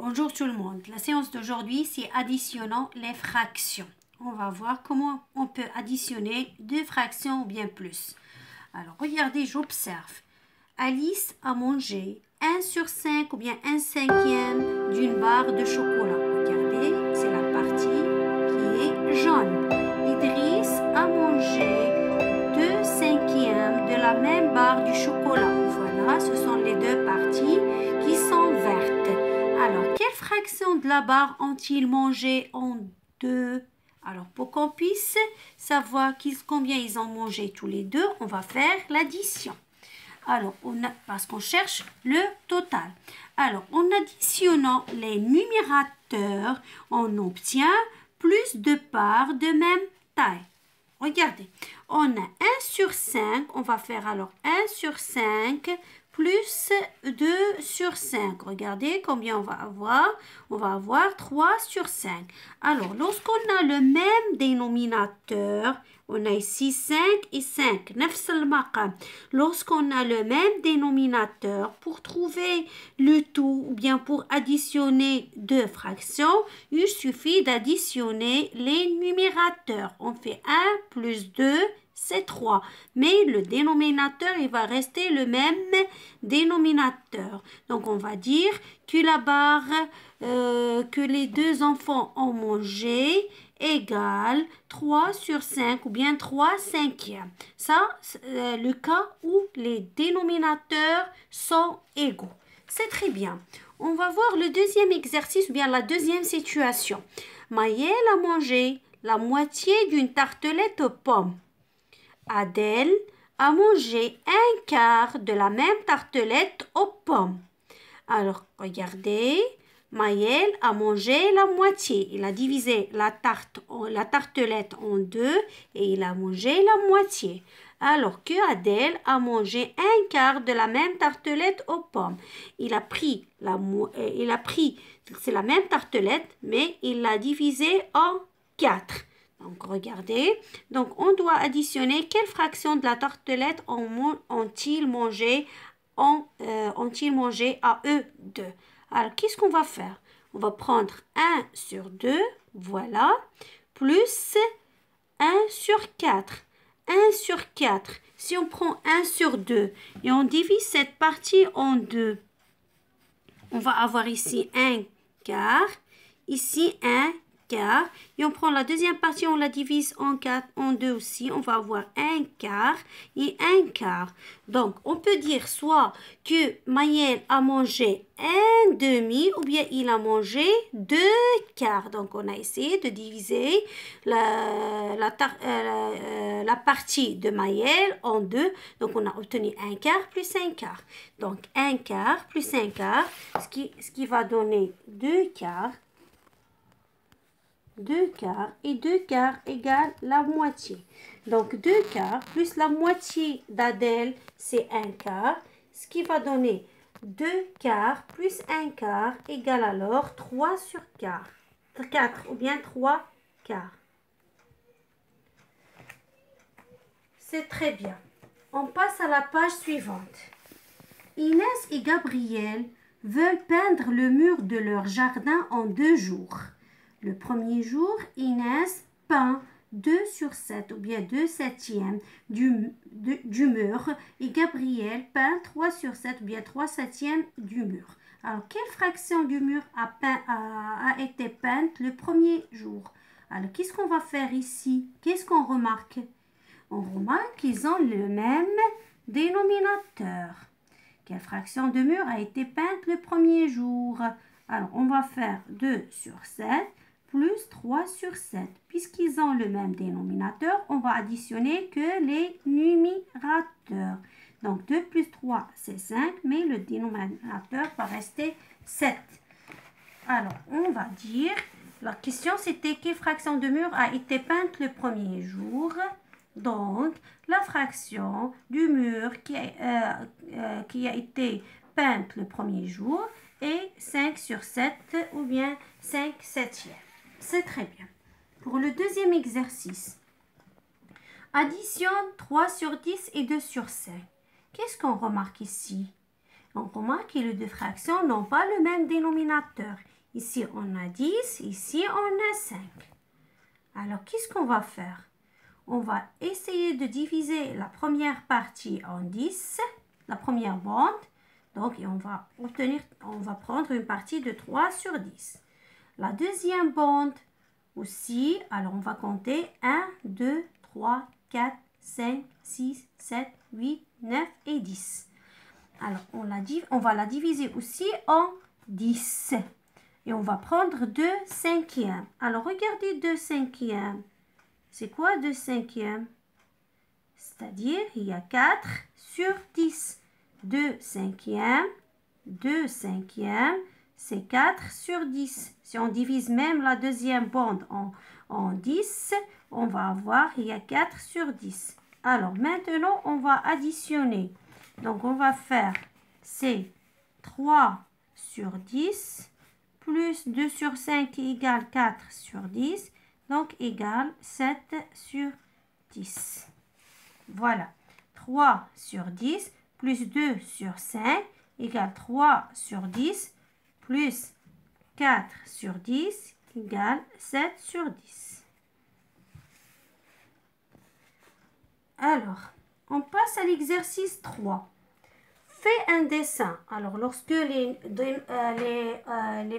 Bonjour tout le monde. La séance d'aujourd'hui, c'est additionnant les fractions. On va voir comment on peut additionner deux fractions ou bien plus. Alors, regardez, j'observe. Alice a mangé 1 sur 5 ou bien 1/5 d'une barre de chocolat. Regardez, c'est la partie qui est jaune. Idriss a mangé 2/5 de la même barre du chocolat. Voilà, ce sont les deux parties qui sont vertes. Alors, quelle fraction de la barre ont-ils mangé en deux? Alors, pour qu'on puisse savoir combien ils ont mangé tous les deux, on va faire l'addition. Alors, parce qu'on cherche le total. Alors, en additionnant les numérateurs, on obtient plus de parts de même taille. Regardez, on a 1 sur 5, on va faire alors 1 sur 5 plus 2 sur 5. Regardez combien on va avoir. On va avoir 3 sur 5. Alors, lorsqu'on a le même dénominateur, on a ici 5 et 5. Lorsqu'on a le même dénominateur, pour trouver le tout ou bien pour additionner deux fractions, il suffit d'additionner les numérateurs. On fait 1 plus 2, c'est 3. Mais le dénominateur, il va rester le même dénominateur. Donc, on va dire que la barre que les deux enfants ont mangé égale 3 sur 5 ou bien 3/5. Ça, c'est le cas où les dénominateurs sont égaux. C'est très bien. On va voir le deuxième exercice ou bien la deuxième situation. Maëlle a mangé la moitié d'une tartelette aux pommes. Adèle a mangé un quart de la même tartelette aux pommes. Alors, regardez, Maëlle a mangé la moitié. Il a divisé la tartelette en deux et il a mangé la moitié. Alors que Adèle a mangé un quart de la même tartelette aux pommes. C'est la même tartelette, mais il l'a divisée en 4. Donc, regardez. Donc, on doit additionner quelle fraction de la tartelette ont-ils mangé à eux deux. Alors, qu'est-ce qu'on va faire? On va prendre 1 sur 2, voilà, plus 1 sur 4. 1 sur 4. Si on prend 1 sur 2 et on divise cette partie en deux, on va avoir ici un quart, ici un quart. Et on prend la deuxième partie, on la divise en deux aussi. On va avoir un quart et un quart. Donc, on peut dire soit que Maëlle a mangé un demi ou bien il a mangé 2 quarts. Donc, on a essayé de diviser la partie de Maëlle en deux. Donc, on a obtenu un quart plus un quart. Donc, un quart plus un quart, ce qui va donner 2 quarts. 2 quarts et 2 quarts égale la moitié. Donc 2 quarts plus la moitié d'Adèle, c'est 1 quart, ce qui va donner 2 quarts plus 1 quart égale alors 3 sur 4 ou bien 3 quarts. C'est très bien. On passe à la page suivante. Inès et Gabriel veulent peindre le mur de leur jardin en 2 jours. Le premier jour, Inès peint 2 sur 7 ou bien 2/7 du mur et Gabriel peint 3 sur 7 ou bien 3/7 du mur. Alors, quelle fraction du mur a été peinte le premier jour? Alors, qu'est-ce qu'on va faire ici? Qu'est-ce qu'on remarque? On remarque qu'ils ont le même dénominateur. Quelle fraction de mur a été peinte le premier jour? Alors, on va faire 2 sur 7 plus 3 sur 7. Puisqu'ils ont le même dénominateur, on va additionner que les numérateurs. Donc, 2 plus 3, c'est 5, mais le dénominateur va rester 7. Alors, on va dire, la question c'était quelle fraction de mur a été peinte le premier jour? Donc, la fraction du mur qui a été peinte le premier jour est 5 sur 7 ou bien 5/7. C'est très bien. Pour le deuxième exercice, additionne 3 sur 10 et 2 sur 5. Qu'est-ce qu'on remarque ici? On remarque que les deux fractions n'ont pas le même dénominateur. Ici, on a 10, ici, on a 5. Alors, qu'est-ce qu'on va faire? On va essayer de diviser la première partie en 10, la première bande. Donc, on va prendre une partie de 3 sur 10. La deuxième bande aussi, alors on va compter 1, 2, 3, 4, 5, 6, 7, 8, 9 et 10. Alors, on va la diviser aussi en 10. Et on va prendre 2 cinquièmes. Alors, regardez 2 cinquièmes. C'est quoi 2 cinquièmes? C'est-à-dire, il y a 4 sur 10. 2 cinquièmes, 2 cinquièmes, c'est 4 sur 10. Si on divise même la deuxième bande en 10, on va avoir, il y a 4 sur 10. Alors, maintenant, on va additionner. Donc, on va faire, c'est 3 sur 10 plus 2 sur 5 qui égale 4 sur 10, donc égale 7 sur 10. Voilà, 3 sur 10 plus 2 sur 5 égale 3 sur 10 plus 4 sur 10 égale 7 sur 10. Alors, on passe à l'exercice 3. Fais un dessin. Alors, lorsque les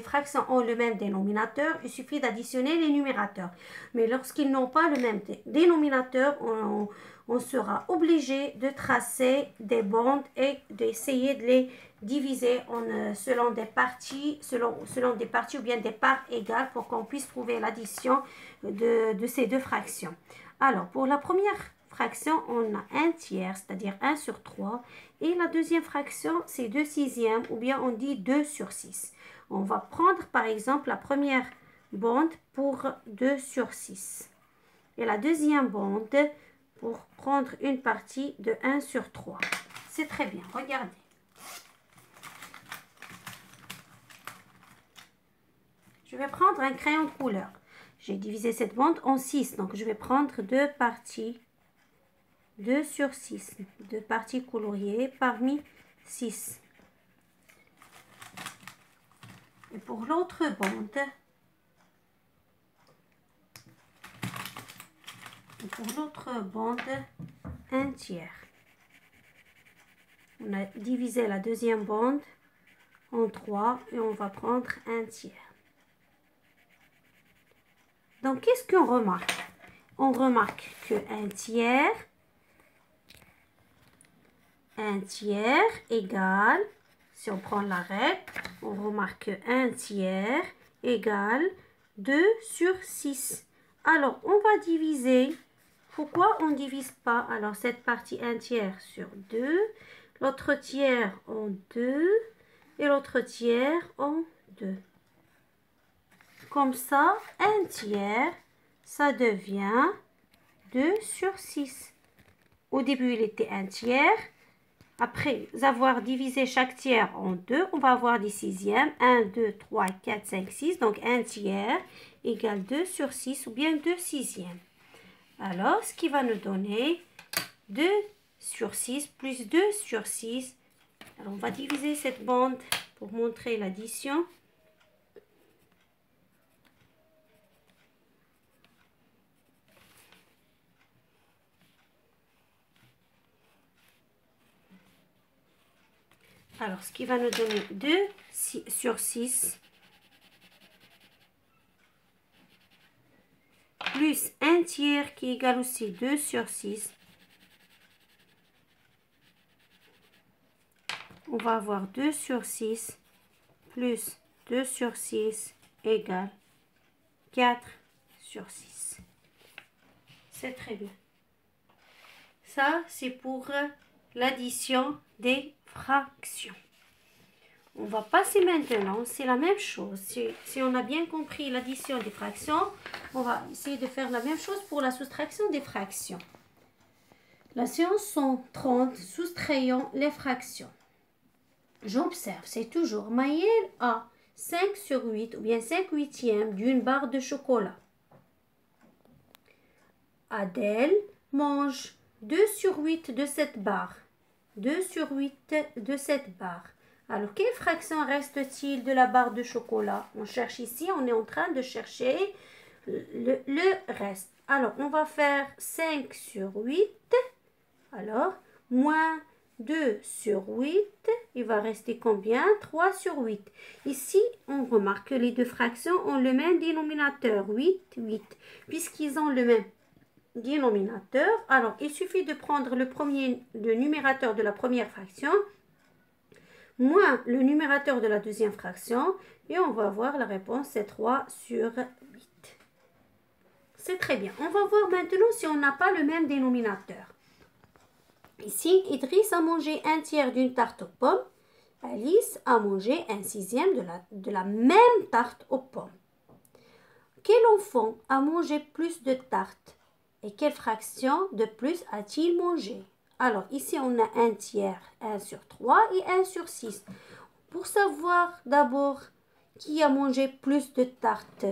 fractions ont le même dénominateur, il suffit d'additionner les numérateurs. Mais lorsqu'ils n'ont pas le même dénominateur, on sera obligé de tracer des bandes et d'essayer de les diviser selon des parties ou bien des parts égales pour qu'on puisse trouver l'addition de ces deux fractions. Alors, pour la première fraction, on a 1 tiers, c'est-à-dire 1 sur 3. Et la deuxième fraction, c'est 2 sixièmes, ou bien on dit 2 sur 6. On va prendre par exemple la première bande pour 2 sur 6. Et la deuxième bande pour prendre une partie de 1 sur 3. C'est très bien, regardez. Je vais prendre un crayon de couleur. J'ai divisé cette bande en 6, donc je vais prendre deux parties. 2 sur 6, deux parties coloriées parmi 6. Et pour l'autre bande, un tiers. On a divisé la deuxième bande en 3 et on va prendre un tiers. Donc, qu'est-ce qu'on remarque? On remarque que un tiers égale, si on prend la règle, on remarque que 1 tiers égale 2 sur 6. Alors, on va diviser. Pourquoi on ne divise pas? Alors, cette partie 1 tiers sur 2, l'autre tiers en 2 et l'autre tiers en 2. Comme ça, 1 tiers, ça devient 2 sur 6. Au début, il était 1 tiers. Après avoir divisé chaque tiers en 2, on va avoir des sixièmes. 1, 2, 3, 4, 5, 6. Donc, 1 tiers égale 2 sur 6 ou bien 2 sixièmes. Alors, ce qui va nous donner 2 sur 6 plus 2 sur 6. Alors, on va diviser cette bande pour montrer l'addition. Alors, ce qui va nous donner 2 sur 6 plus 1 tiers qui égale aussi 2 sur 6. On va avoir 2 sur 6 plus 2 sur 6 égale 4 sur 6. C'est très bien. Ça, c'est pour l'addition des fractions. On va passer maintenant, c'est la même chose. Si on a bien compris l'addition des fractions, on va essayer de faire la même chose pour la soustraction des fractions. La séance 130, soustrayons les fractions. J'observe, c'est toujours Maëlle a 5 sur 8 ou bien 5 huitièmes d'une barre de chocolat. Adèle mange 2 sur 8 de cette barre. 2 sur 8 de cette barre. Alors, quelle fraction reste-t-il de la barre de chocolat? On cherche ici, on est en train de chercher le reste. Alors, on va faire 5 sur 8. Alors, moins 2 sur 8, il va rester combien? 3 sur 8. Ici, on remarque que les deux fractions ont le même dénominateur, 8, 8. Puisqu'ils ont le même dénominateur, alors il suffit de prendre le numérateur de la première fraction, moins le numérateur de la deuxième fraction, et on va voir la réponse, c'est 3 sur 8. C'est très bien. On va voir maintenant si on n'a pas le même dénominateur. Ici, Idriss a mangé un tiers d'une tarte aux pommes. Alice a mangé un sixième de la même tarte aux pommes. Quel enfant a mangé plus de tartes? Et quelle fraction de plus a-t-il mangé? Alors, ici, on a un tiers, 1 sur 3 et 1 sur 6. Pour savoir d'abord qui a mangé plus de tartes,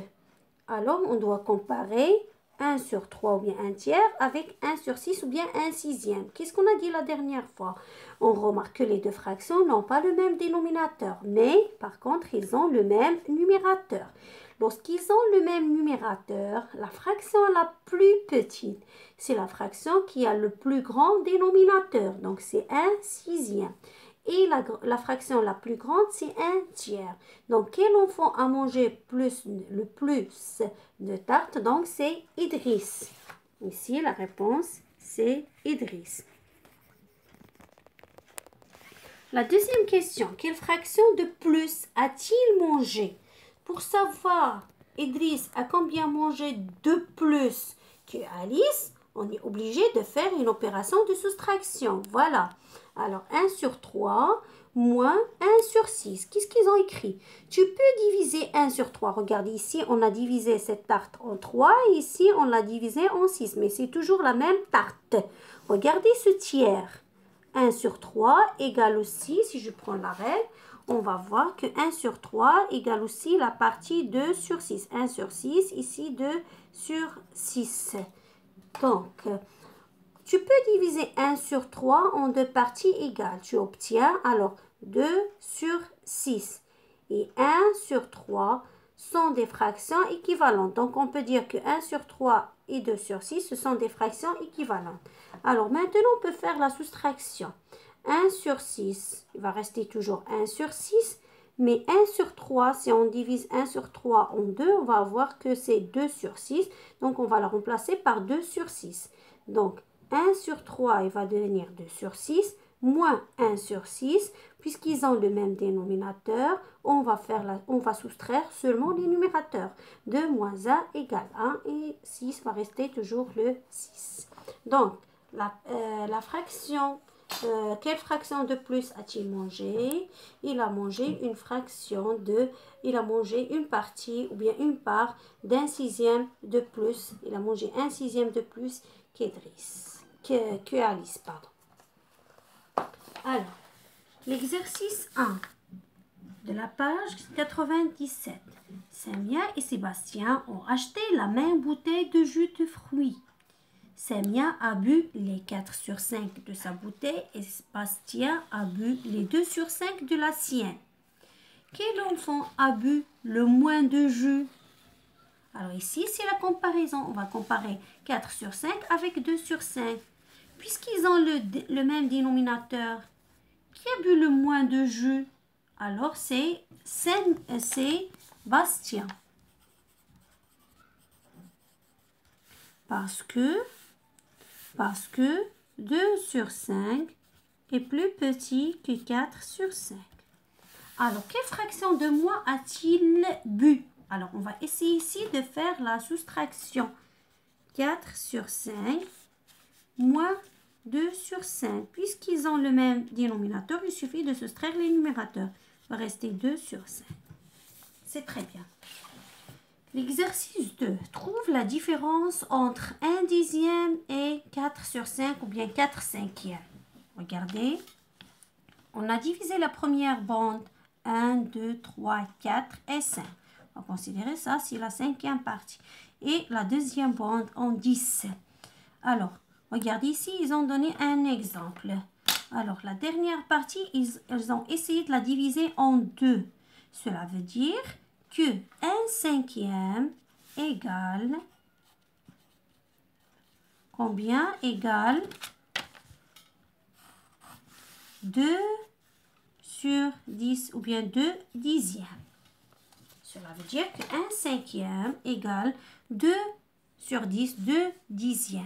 alors on doit comparer 1 sur 3 ou bien un tiers avec 1 sur 6 ou bien un sixième. Qu'est-ce qu'on a dit la dernière fois? On remarque que les deux fractions n'ont pas le même dénominateur, mais par contre, ils ont le même numérateur. Lorsqu'ils ont le même numérateur, la fraction la plus petite, c'est la fraction qui a le plus grand dénominateur, donc c'est un sixième. Et la fraction la plus grande, c'est un tiers. Donc, quel enfant a mangé le plus de tartes? Donc, c'est Idriss. Ici, la réponse, c'est Idriss. La deuxième question, quelle fraction de plus a-t-il mangé? Pour savoir, Idriss a combien mangé de plus que Alice? On est obligé de faire une opération de soustraction. Voilà. Alors, 1 sur 3 moins 1 sur 6. Qu'est-ce qu'ils ont écrit? Tu peux diviser 1 sur 3. Regardez ici, on a divisé cette tarte en 3. Et ici, on l'a divisé en 6. Mais c'est toujours la même tarte. Regardez ce tiers. 1 sur 3 égale aussi, si je prends la règle, on va voir que 1 sur 3 égale aussi la partie 2 sur 6. 1 sur 6, ici 2 sur 6. Donc, tu peux diviser 1 sur 3 en deux parties égales. Tu obtiens alors 2 sur 6. Et 1 sur 3 sont des fractions équivalentes. Donc, on peut dire que 1 sur 3 et 2 sur 6, ce sont des fractions équivalentes. Alors, maintenant, on peut faire la soustraction. 1 sur 6, il va rester toujours 1 sur 6. Mais 1 sur 3, si on divise 1 sur 3 en 2, on va voir que c'est 2 sur 6. Donc, on va la remplacer par 2 sur 6. Donc, 1 sur 3, il va devenir 2 sur 6, moins 1 sur 6. Puisqu'ils ont le même dénominateur, on va soustraire seulement les numérateurs. 2 moins 1 égale 1 et 6 va rester toujours le 6. Donc, la fraction... quelle fraction de plus a-t-il mangé? Il a mangé il a mangé une partie ou bien une part d'un sixième de plus. Il a mangé un sixième de plus que Alice, pardon. Alors, l'exercice 1 de la page 97. Samia et Sébastien ont acheté la même bouteille de jus de fruits. Samia a bu les 4 sur 5 de sa bouteille et Sébastien a bu les 2 sur 5 de la sienne. Quel enfant a bu le moins de jus? Alors ici, c'est la comparaison. On va comparer 4 sur 5 avec 2 sur 5. Puisqu'ils ont le même dénominateur, qui a bu le moins de jus? Alors c'est Bastien. Parce que 2 sur 5 est plus petit que 4 sur 5. Alors, quelle fraction de moins a-t-il bu? Alors, on va essayer ici de faire la soustraction. 4 sur 5 moins 2 sur 5. Puisqu'ils ont le même dénominateur, il suffit de soustraire les numérateurs. Il va rester 2 sur 5. C'est très bien. L'exercice 2. Trouve la différence entre 1 dixième et 4 sur 5 ou bien 4 cinquièmes. Regardez. On a divisé la première bande 1, 2, 3, 4 et 5. On va considérer ça, c'est la cinquième partie. Et la deuxième bande en 10. Alors, regardez ici, ils ont donné un exemple. Alors, la dernière partie, ils ont essayé de la diviser en 2. Cela veut dire que 1/5 égale combien? Égale 2/10 ou bien 2/10. Cela veut dire que 1/5 égale 2/10, 2/10.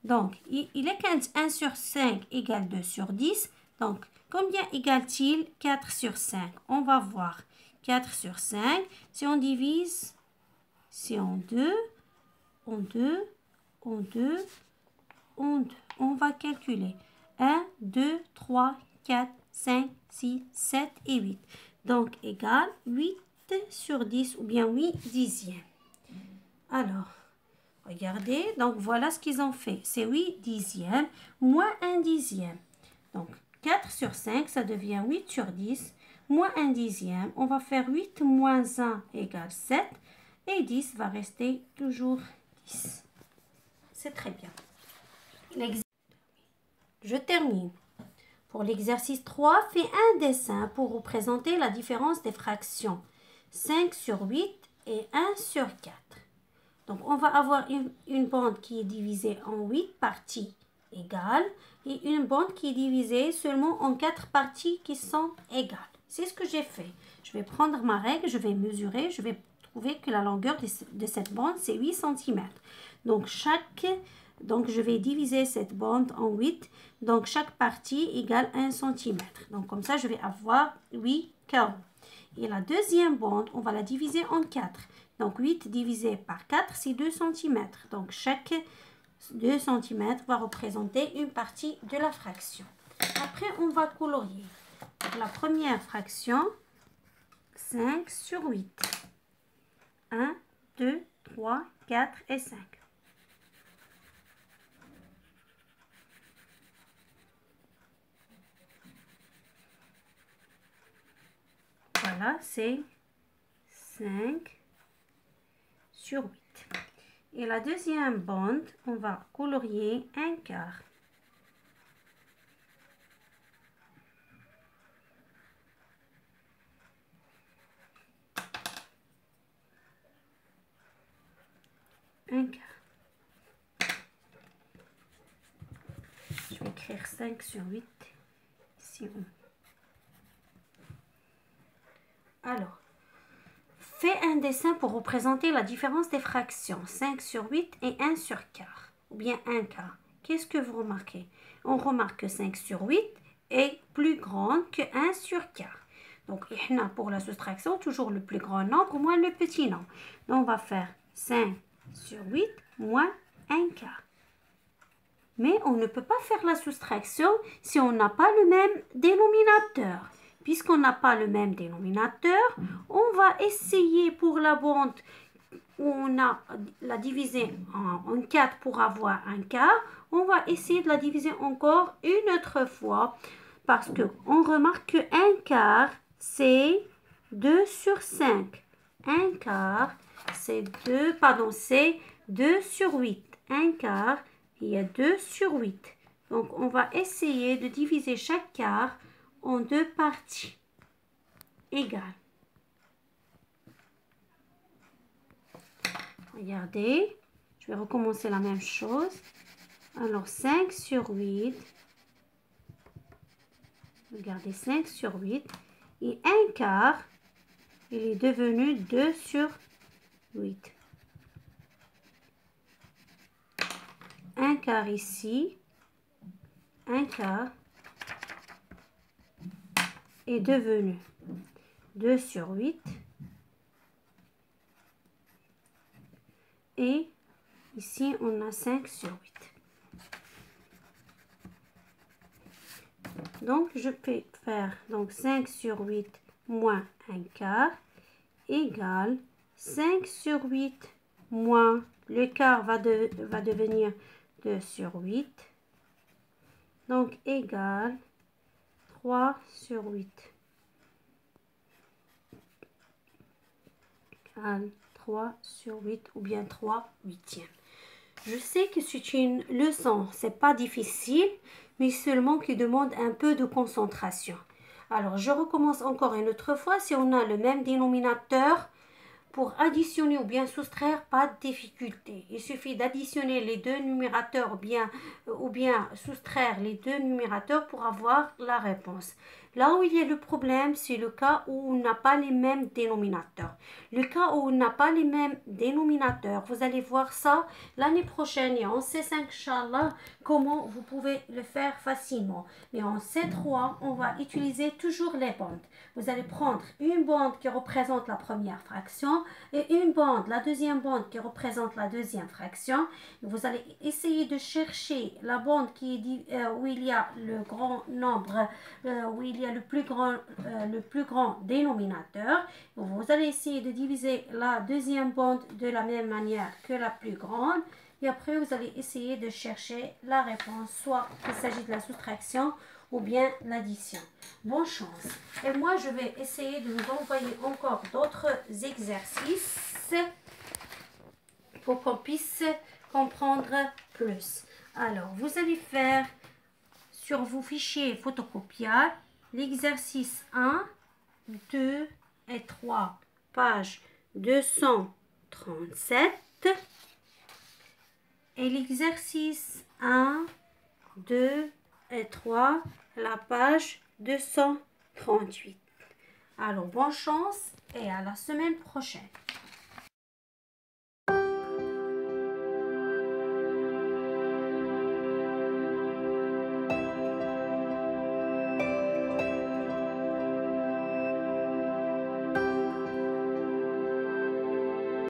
Donc, il est que 1/5 égale 2/10. Donc, combien égale-t-il 4/5? On va voir. 4/5, si on divise, c'est en 2, en 2, en 2, en 2. On va calculer. 1, 2, 3, 4, 5, 6, 7 et 8. Donc, égale 8/10 ou bien 8/10. Alors, regardez, donc voilà ce qu'ils ont fait. C'est 8/10 moins 1/10. Donc, 4/5, ça devient 8/10 moins 1/10. On va faire 8 moins 1 égale 7. Et 10 va rester toujours 10. C'est très bien. Je termine. Pour l'exercice 3, fais un dessin pour représenter la différence des fractions 5/8 et 1/4. Donc, on va avoir une bande qui est divisée en 8 parties égales et une bande qui est divisée seulement en 4 parties qui sont égales. C'est ce que j'ai fait. Je vais prendre ma règle, je vais mesurer, je vais trouver que la longueur de cette bande, c'est 8 cm. Donc, je vais diviser cette bande en 8. Donc, chaque partie égale 1 cm. Donc, comme ça, je vais avoir 8 carreaux. Et la deuxième bande, on va la diviser en 4. Donc, 8 divisé par 4, c'est 2 cm. Donc, chaque 2 cm va représenter une partie de la fraction. Après, on va colorier. Donc, la première fraction, 5/8. 1, 2, 3, 4 et 5. Voilà, c'est 5/8. Et la deuxième bande, on va colorier 1/4. Je vais écrire 5/8 ici. Alors, fais un dessin pour représenter la différence des fractions 5/8 et 1/4 ou bien 1/4. Qu'est-ce que vous remarquez? On remarque que 5/8 est plus grande que 1/4. Donc, pour la soustraction, toujours le plus grand nombre moins le petit nombre. Donc, on va faire 5/8 moins 1/4. Mais on ne peut pas faire la soustraction si on n'a pas le même dénominateur. Puisqu'on n'a pas le même dénominateur, on va essayer pour la bande où on a la diviser en 4 pour avoir 1/4. On va essayer de la diviser encore une autre fois parce qu'on remarque que 1/4, c'est 2/5. 1/4, c'est 2/8. 1/4, il y a 2/8. Donc, on va essayer de diviser chaque quart en 2 parties égales. Regardez, je vais recommencer la même chose. Alors, 5/8. Regardez, 5/8. Et 1/4, il est devenu 2/8. 1/4 ici. 1/4 est devenu 2/8. Et ici, on a 5/8. Donc, je peux faire 5/8 moins 1/4 égale 5/8 moins le quart va devenir 2/8. Donc, égale 3/8. Égale 3/8 ou bien 3/8. Je sais que c'est une leçon, c'est pas difficile, mais seulement qui demande un peu de concentration. Alors, je recommence encore une autre fois. Si on a le même dénominateur, pour additionner ou bien soustraire, pas de difficulté. Il suffit d'additionner les deux numérateurs ou bien soustraire les deux numérateurs pour avoir la réponse. Là où il y a le problème, c'est le cas où on n'a pas les mêmes dénominateurs. Le cas où on n'a pas les mêmes dénominateurs, vous allez voir ça l'année prochaine et en C5, Inch'Allah, comment vous pouvez le faire facilement. Mais en C3, on va utiliser toujours les bandes. Vous allez prendre une bande qui représente la première fraction et une bande, la deuxième bande qui représente la deuxième fraction. Vous allez essayer de chercher la bande où il y a le grand nombre, où il y a le plus grand dénominateur. Vous allez essayer de diviser la deuxième bande de la même manière que la plus grande. Et après, vous allez essayer de chercher la réponse, soit il s'agit de la soustraction ou bien l'addition. Bonne chance. Et moi, je vais essayer de vous envoyer encore d'autres exercices pour qu'on puisse comprendre plus. Alors, vous allez faire sur vos fichiers photocopiables l'exercice 1, 2 et 3, page 237. Et l'exercice 1, 2 et 3, la page 238. Alors, bonne chance et à la semaine prochaine.